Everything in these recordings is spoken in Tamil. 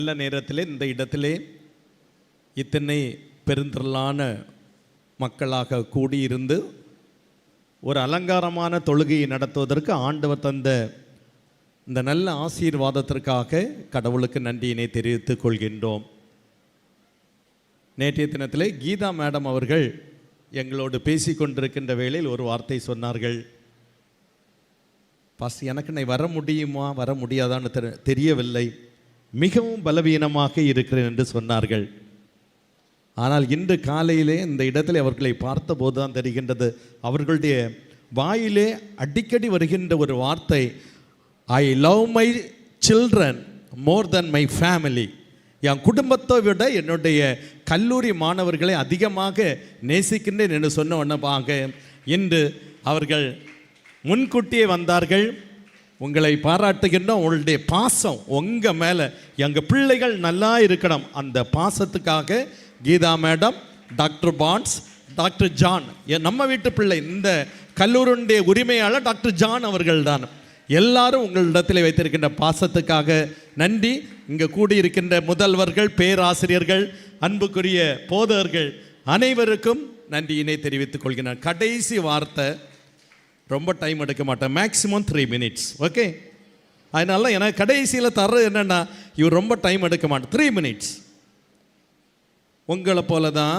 நல்ல நேரத்தில் இந்த இடத்திலே இத்தனை பெருந்திரளான மக்களாக கூடியிருந்து ஒரு அலங்காரமான தொழுகையை நடத்துவதற்கு ஆண்டவர் தந்த இந்த நல்ல ஆசீர்வாதத்திற்காக கடவுளுக்கு நன்றியினை தெரிவித்துக் கொள்கின்றோம். நேற்றைய தினத்திலே கீதா மேடம் அவர்கள் எங்களோடு பேசி கொண்டிருக்கின்ற வேளையில் ஒரு வார்த்தை சொன்னார்கள். எனக்கு நான் வர முடியுமா வர முடியாதான்னு தெரியவில்லை, மிகவும் பலவீனமாக இருக்கிறேன் என்று சொன்னார்கள். ஆனால் இன்று காலையிலே இந்த இடத்துல அவர்களை பார்த்தபோது தான் தெரிகின்றது, அவர்களுடைய வாயிலே அடிக்கடி வருகின்ற ஒரு வார்த்தை, I love my children more then my family. என் குடும்பத்தை விட என்னுடைய கல்லூரி மாணவர்களை அதிகமாக நேசிக்கின்றேன் என்று சொன்ன உடனேபாக இன்று அவர்கள் முன்கூட்டியே வந்தார்கள். உங்களை பாராட்டுகின்றோம். உங்களுடைய பாசம் உங்கள் மேலே, எங்கள் பிள்ளைகள் நல்லா இருக்கணும், அந்த பாசத்துக்காக கீதா மேடம், டாக்டர் பான்ஸ், டாக்டர் ஜான், நம்ம வீட்டு பிள்ளை, இந்த கல்லூரியுடைய உரிமையாளர் டாக்டர் ஜான் அவர்கள் தான். எல்லாரும் உங்களிடத்தில் வைத்திருக்கின்ற பாசத்துக்காக நன்றி. இங்கே கூடியிருக்கின்ற முதல்வர்கள், பேராசிரியர்கள், அன்புக்குரிய போதகர்கள் அனைவருக்கும் நன்றியினை தெரிவித்துக் கொள்கிறேன். கடைசி வார்த்தை, ரொம்ப டைம் எடுக்க மாட்டேன், மேக்ஸிமம் 3 minutes, ஓகே? அதனால எனக்கு கடைசியில் தர்றது என்னென்னா, இவர் ரொம்ப டைம் எடுக்க மாட்டேன், 3 minutes. உங்களை போல தான்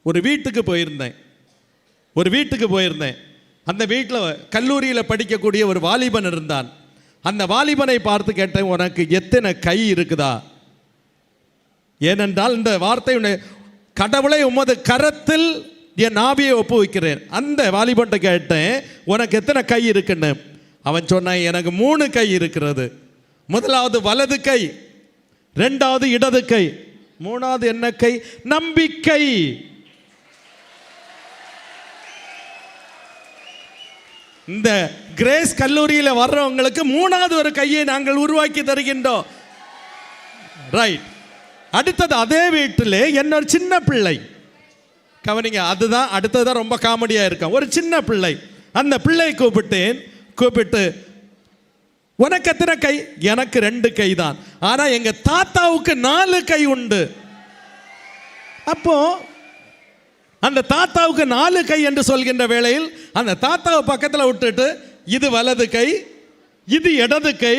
ஒரு வீட்டுக்கு போயிருந்தேன். அந்த வீட்டில் கல்லூரியில் படிக்கக்கூடிய ஒரு வாலிபன் இருந்தான். அந்த வாலிபனை பார்த்து கேட்டேன், உனக்கு எத்தனை கை இருக்குதா? ஏனென்றால் இந்த வார்த்தை, கடவுளை உமது கரத்தில் என் ஆவியை ஒப்புவிக்கிறேன். அந்த வாலிபன்ட்ட கேட்டேன், உனக்கு எத்தனை கை இருக்குன்னு. அவன் சொன்னான், எனக்கு 3 கை இருக்கிறது. முதலாவது வலது கை, 2வது இடது கை, 3வது என்ன கை? நம்பிக்கை. இந்த கிரேஸ் கல்லூரியில் வர்றவங்களுக்கு 3வது ஒரு கையை நாங்கள் உருவாக்கி தருகின்றோம். ரைட். அடுத்தது, அதே வீட்டில் என்னொரு சின்ன பிள்ளை, கவனிங்க, அதுதான் அடுத்ததான் ரொம்ப காமெடியாக இருக்கும். ஒரு சின்ன பிள்ளை, அந்த பிள்ளை கூப்பிட்டு உனக்கு எத்தனை கை? எனக்கு 2 கை தான், ஆனால் எங்கள் தாத்தாவுக்கு 4 கை உண்டு. அப்போ அந்த தாத்தாவுக்கு 4 கை என்று சொல்கின்ற வேளையில் அந்த தாத்தாவை பக்கத்தில் விட்டுட்டு, இது வலது கை, இது இடது கை,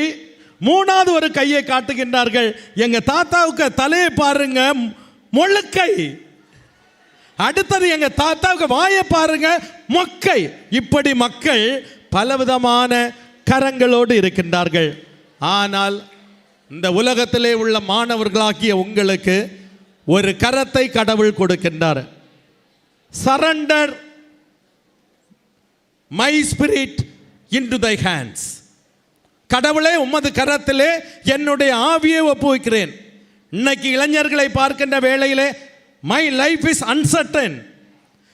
3வது ஒரு கையை காட்டுகின்றார்கள். எங்க தாத்தாவுக்கு தலையை பாருங்க, மொழுக்கை. அடுத்தது, எங்க தாத்தாவுக்கு வாயை பாருங்க, மொக்கை. இப்படி மக்கள் பலவிதமான கரங்களோடு இருக்கின்றார்கள். ஆனால் இந்த உலகத்திலே உள்ள மாணவர்களாகிய உங்களுக்கு ஒரு கரத்தை கடவுள் கொடுக்கின்றார். Surrender my spirit into thy hands. கடவுளே, உமது கரத்திலே என்னுடைய ஆவியை ஒப்புவிக்கிறேன். இன்னைக்கு இளைஞர்களை பார்க்கின்ற வேளையிலே, my life is uncertain,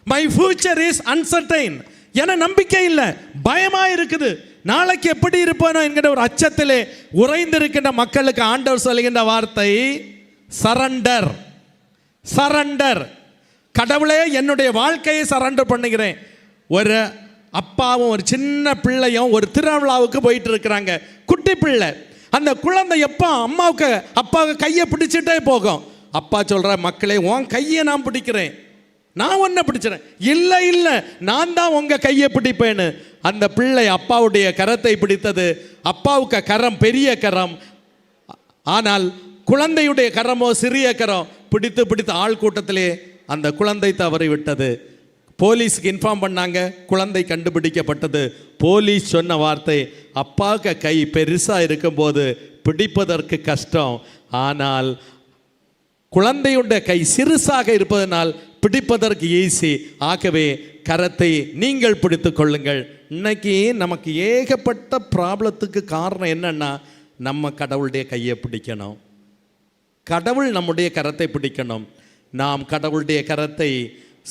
my future is uncertain. என நம்பிக்கை இல்லை, பயமா இருக்குது, நாளைக்கு எப்படி இருப்பானோ என்கிற ஒரு அச்சத்திலே உறைந்திருக்கின்ற மக்களுக்கு ஆண்டவர் சொல்லுகின்ற வார்த்தை சரண்டர். சரண்டர். கடவுளே, என்னுடைய வாழ்க்கையை சரண்டர் பண்ணுகிறேன். ஒரு அப்பாவும் ஒரு சின்ன பிள்ளையும் ஒரு திருவிழாவுக்கு போயிட்டு இருக்கிறாங்க, குட்டி பிள்ளை. அந்த குழந்தை எப்போ அப்பாவுக்கு கையை பிடிச்சிட்டே போகும். அப்பா சொல்ற, மக்களே, உன் கையை நான் பிடிக்கிறேன், நான் ஒன்றை பிடிச்சிடறேன். இல்லை, நான் தான் உங்க கையை பிடிப்பேன்னு. அந்த பிள்ளை அப்பாவுடைய கரத்தை பிடித்தது. அப்பாவுக்கு கரம் பெரிய கரம், ஆனால் குழந்தையுடைய கரமோ சிறிய கரம். பிடித்து ஆள் கூட்டத்திலே அந்த குழந்தை தவறி விட்டது. போலீஸுக்கு இன்ஃபார்ம் பண்ணாங்க, குழந்தை கண்டுபிடிக்கப்பட்டது. போலீஸ் சொன்ன வார்த்தை, அப்பாவுக்கு கை பெருசாக இருக்கும்போது பிடிப்பதற்கு கஷ்டம், ஆனால் குழந்தையுடைய கை சிறுசாக இருப்பதனால் பிடிப்பதற்கு ஈஸி. ஆகவே கரத்தை நீங்கள் பிடித்து கொள்ளுங்கள். இன்னைக்கு நமக்கு ஏகப்பட்ட ப்ராப்ளத்துக்கு காரணம் என்னன்னா, நம்ம கடவுளுடைய கையை பிடிக்கணும், கடவுள் நம்முடைய கரத்தை பிடிக்கணும். நாம் கடவுளுடைய கரத்தை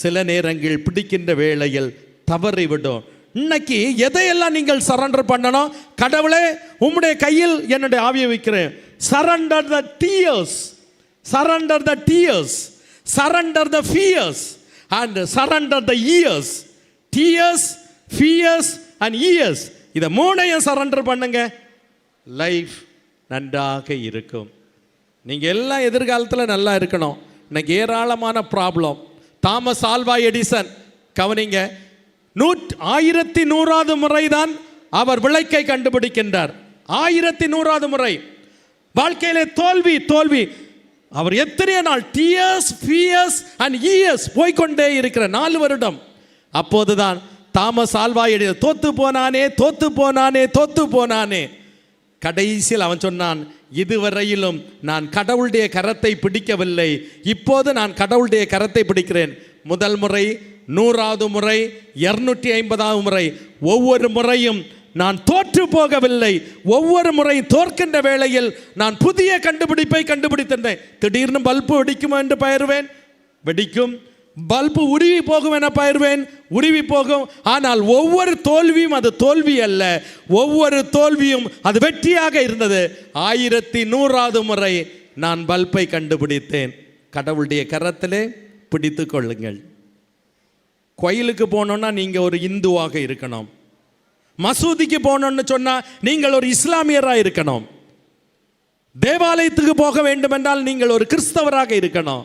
சில நேரங்கள் பிடிக்கின்ற வேளையில் தவறிவிடும். இன்னைக்கு எதையெல்லாம் நீங்கள் சரண்டர் பண்ணணும்? கடவுளே, உம்முடைய கையில் என்னுடைய ஆவியை வைக்கிறேன். Surrender the tears, surrender the tears, surrender the fears and surrender the years. Tears, fears and years, இதை 3ஐயும் சரண்டர் பண்ணுங்க, லைஃப் நன்றாக இருக்கும். நீங்கள் எல்லாம் எதிர்காலத்தில் நல்லா இருக்கணும். இன்னைக்கு ஏராளமான ப்ராப்ளம். தாமஸ் ஆல்வா எடிசன் கவனிங்க, 1100வது முறை தான் அவர் விளக்கை கண்டுபிடிக்கின்றார். 1100வது முறை. வாழ்க்கையிலே தோல்வி தோல்வி. அவர் எத்தனையோ நாள் டியர்ஸ் ஃபியர்ஸ் அண்ட் இயர்ஸ் போய்கொண்டே இருக்கிற 4 வருடம். அப்போதுதான் தாமஸ் ஆல்வா எடிசன் தோத்து போனானே தோத்து போனானே தோத்து போனானே. கடைசியில் அவன் சொன்னான், இதுவரையிலும் நான் கடவுளுடைய கரத்தை பிடிக்கவில்லை, இப்போது நான் கடவுளுடைய கரத்தை பிடிக்கிறேன். முதல் முறை, 100வது முறை, 250வது முறை, ஒவ்வொரு முறையும் நான் தோற்று போகவில்லை. ஒவ்வொரு முறை தோற்கின்ற வேளையில் நான் புதிய கண்டுபிடிப்பை கண்டுபிடித்தேன். திடீர்னு பல்பு வெடிக்கும் என்று பயிர்வேன், வெடிக்கும். பல்பு உருவி போகும் என பயிர்வேன், உருவி போகும். ஆனால் ஒவ்வொரு தோல்வியும் அது தோல்வி அல்ல, ஒவ்வொரு தோல்வியும் அது வெற்றியாக இருந்தது. 1100வது முறை நான் பல்பை கண்டுபிடித்தேன். கடவுளுடைய கரத்திலே பிடித்து கொள்ளுங்கள். கோயிலுக்கு போனோன்னா நீங்கள் ஒரு இந்துவாக இருக்கணும். மசூதிக்கு போனோன்னு சொன்னால் நீங்கள் ஒரு இஸ்லாமியராக இருக்கணும். தேவாலயத்துக்கு போக வேண்டும் என்றால் நீங்கள் ஒரு கிறிஸ்தவராக இருக்கணும்.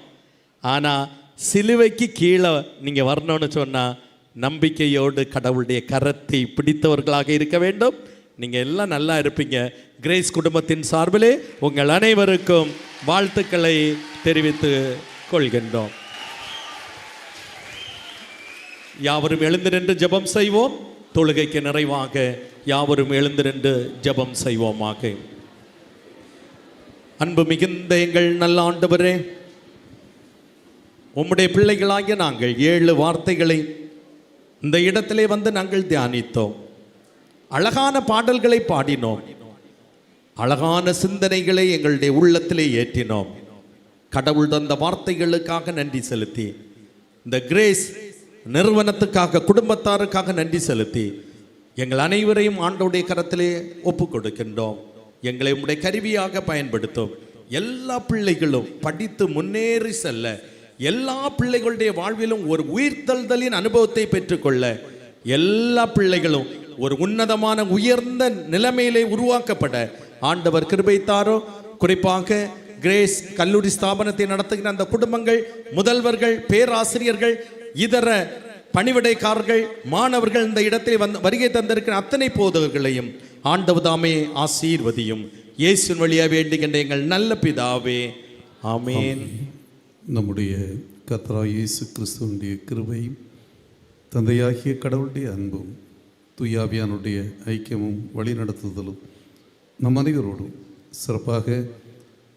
ஆனால் சிலுவைக்கு கீழே நீங்கள் வரணும்னு சொன்னால் நம்பிக்கையோடு கடவுளுடைய கரத்தை பிடித்தவர்களாக இருக்க வேண்டும். நீங்கள் எல்லாம் நல்லா இருப்பீங்க. கிரேஸ் குடும்பத்தின் சார்பிலே உங்கள் அனைவருக்கும் வாழ்த்துக்களை தெரிவித்து கொள்கின்றோம். யாவரும் எழுந்து நின்று ஜெபம் செய்வோம். தொழுகைக்கு நிறைவாக யாவரும் எழுந்து நின்று ஜெபம் செய்வோமாக. அன்பு மிகுந்த எங்கள் நல்ல ஆண்டவரே, உம்முடைய பிள்ளைகளாகிய நாங்கள் 7 வார்த்தைகளை இந்த இடத்திலே வந்து நாங்கள் தியானித்தோம். அழகான பாடல்களை பாடினோம், அழகான சிந்தனைகளை எங்களுடைய உள்ளத்திலே ஏற்றினோம். கடவுள் தந்த வார்த்தைகளுக்காக நன்றி செலுத்தி, இந்த கிரேஸ் நிறுவனத்துக்காக, குடும்பத்தாருக்காக நன்றி செலுத்தி, எங்கள் அனைவரையும் ஆண்டவருடைய கரத்திலே ஒப்பு கொடுக்கின்றோம். எங்களை உம்முடைய கருவியாக பயன்படுத்தும். எல்லா பிள்ளைகளும் படித்து முன்னேறி செல்ல, எல்லா பிள்ளைகளுடைய வாழ்விலும் ஒரு உயிர்த்தெழுதலின் அனுபவத்தை பெற்றுக்கொள்ள, எல்லா பிள்ளைகளும் ஒரு உன்னதமான உயர்ந்த நிலைமையிலே உருவாக்கப்பட ஆண்டவர் கிருபை தாரோ. குறிப்பாக கிரேஸ் கல்லூரி ஸ்தாபனத்தை நடத்துகிற அந்த குடும்பங்கள், முதல்வர்கள், பேராசிரியர்கள், இதர பணிவிடைக்காரர்கள், மாணவர்கள், இந்த இடத்தில் வருகை தந்திருக்கிற அத்தனை போதகர்களையும் ஆண்டவதாமே ஆசீர்வதியும். இயேசுவின் வழியாக வேண்டுகின்ற எங்கள் நல்ல பிதாவே, ஆமென். நம்முடைய கர்த்தராகிய இயேசு கிறிஸ்துவினுடைய கிருபையும் தந்தையாகிய கடவுளுடைய அன்பும் தூயாவியானுடைய ஐக்கியமும் வழிநடத்துதலும் நம் அனைவரோடும் சிறப்பாக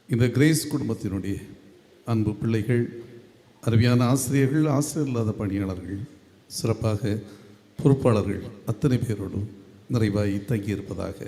இந்த கிரேஸ் குடும்பத்தினுடைய அன்பு பிள்ளைகள், அருமையான ஆசிரியர்கள், ஆசிரியர் இல்லாத பணியாளர்கள், சிறப்பாக பொறுப்பாளர்கள் அத்தனை பேரோடும் நிறைவாய் தங்கியிருப்பதாக.